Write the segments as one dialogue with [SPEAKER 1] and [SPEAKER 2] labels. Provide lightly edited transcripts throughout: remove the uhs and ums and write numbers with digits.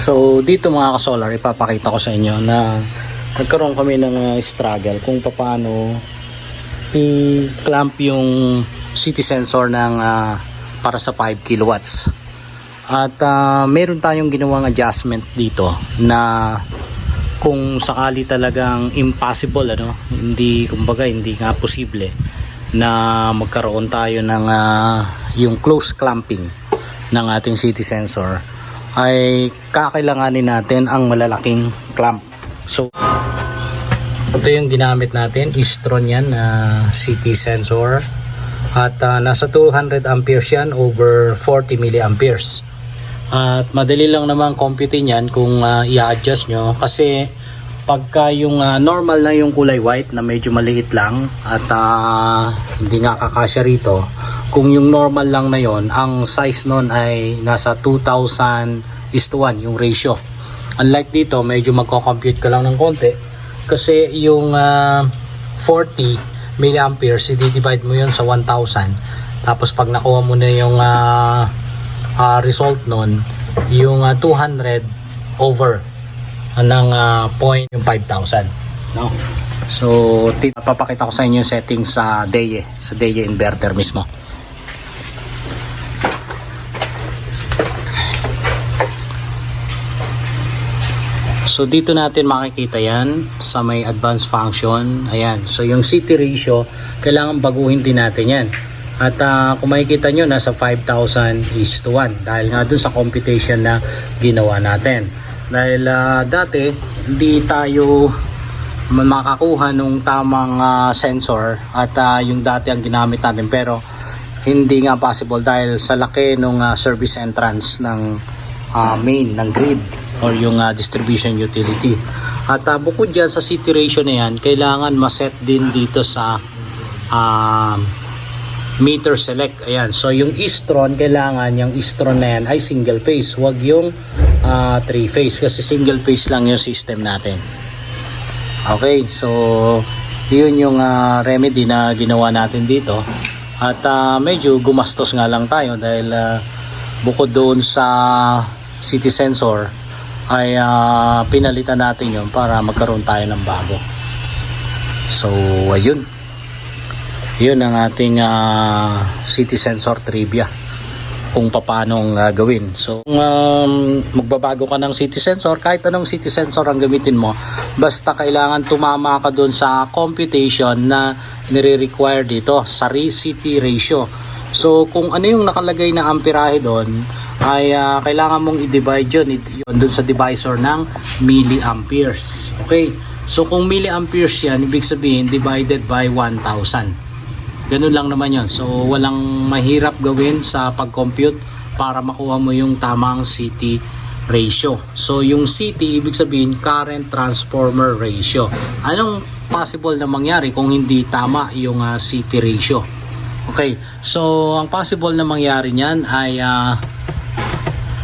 [SPEAKER 1] So dito mga ka-solar, ipapakita ko sa inyo na nagkaroon kami ng struggle kung paano i-clamp yung city sensor ng para sa 5 kilowatts. At meron tayong ginawang adjustment dito na kung sakali talagang impossible, hindi nga posible na magkaroon tayo ng yung close clamping ng ating city sensor, ay kakailanganin natin ang malalaking clamp. So ito yung ginamit natin, Istron yan, city sensor, at nasa 200 amperes yan over 40 milliamperes. At madali lang naman computein yan kung i-adjust nyo, kasi pagka yung normal na yung kulay white na medyo maliit lang at hindi nga kakasya rito, kung yung normal lang na yon, ang size nun ay nasa 2,000:1 yung ratio. Unlike dito, medyo magko-compute ka lang ng konti, kasi yung 40 milliamperes, i-divide mo yun sa 1,000. Tapos pag nakuha mo na yung result nun, yung 200 over ng point yung 5,000, no? So papakita ko sa inyo yung settings sa DEA inverter mismo. So dito natin makikita yan sa may advanced function. Ayan, so yung city ratio kailangan baguhin din natin yan. At kung makikita nyo, nasa 5,000:1 dahil nga dun sa computation na ginawa natin. Dahil dati hindi tayo makakuha nung tamang sensor at yung dati ang ginamit natin, pero hindi nga possible dahil sa laki nung service entrance ng main ng grid or yung distribution utility. At bukod dyan sa city ratio na yan, kailangan maset din dito sa meter select. Ayan, so yung Istron, kailangan yung Istron na yan ay single phase, wag yung 3 phase, kasi single phase lang yung system natin. Okay, so yun yung remedy na ginawa natin dito. At medyo gumastos nga lang tayo dahil bukod doon sa city sensor ay pinalitan natin yun para magkaroon tayo ng bago. So ayun, yun ang ating city sensor trivia kung paano gawin. So kung magbabago ka ng city sensor, kahit anong city sensor ang gamitin mo, basta kailangan tumama ka doon sa computation na nire-require dito sa city ratio. So kung ano yung nakalagay na amperahe doon, ay kailangan mong i-divide yun doon sa divisor ng milliamperes. Okay, so kung milliamperes yan, ibig sabihin divided by 1,000. Ganun lang naman yun. So walang mahirap gawin sa pag-compute para makuha mo yung tamang city ratio. So yung city, ibig sabihin current transformer ratio. Anong possible na mangyari kung hindi tama yung city ratio? Okay, so ang possible na mangyari niyan ay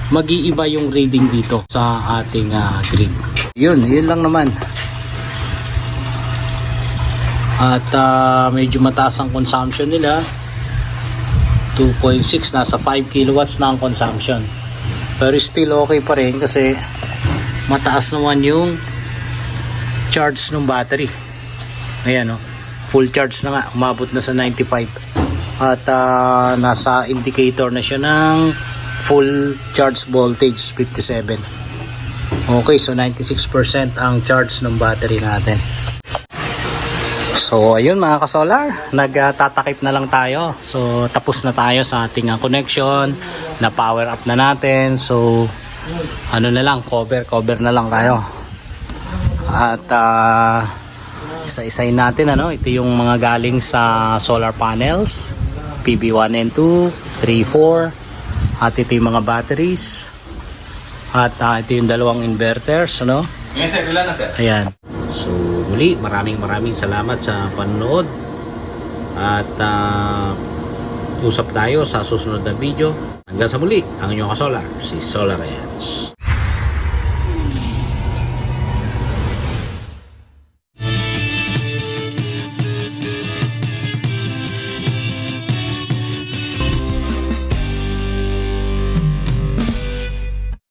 [SPEAKER 1] mag-iiba yung reading dito sa ating grid. Yun lang naman. At medyo mataas ang consumption nila, 2.6, nasa 5 kilowatts na ang consumption, pero still okay pa rin kasi mataas naman yung charge ng battery. Ayan, full charge na nga, umabot na sa 95, at nasa indicator na siya ng full charge voltage 57. Okay, so 96% ang charge ng battery natin. So ayun mga ka-solar, nagtatakip na lang tayo. So tapos na tayo sa ating connection, na power up na natin. So ano na lang, cover na lang tayo. At isa-isayin natin, ito yung mga galing sa solar panels, PV1 and 2, 3, 4, at ito yung mga batteries, at ito yung dalawang inverters,
[SPEAKER 2] Yes sir, ilan na sir?
[SPEAKER 1] Ayan. So muli, maraming salamat sa panonood, at usap tayo sa susunod na video. Hanggang sa muli, ang inyong ka-solar, si Solar Reyes.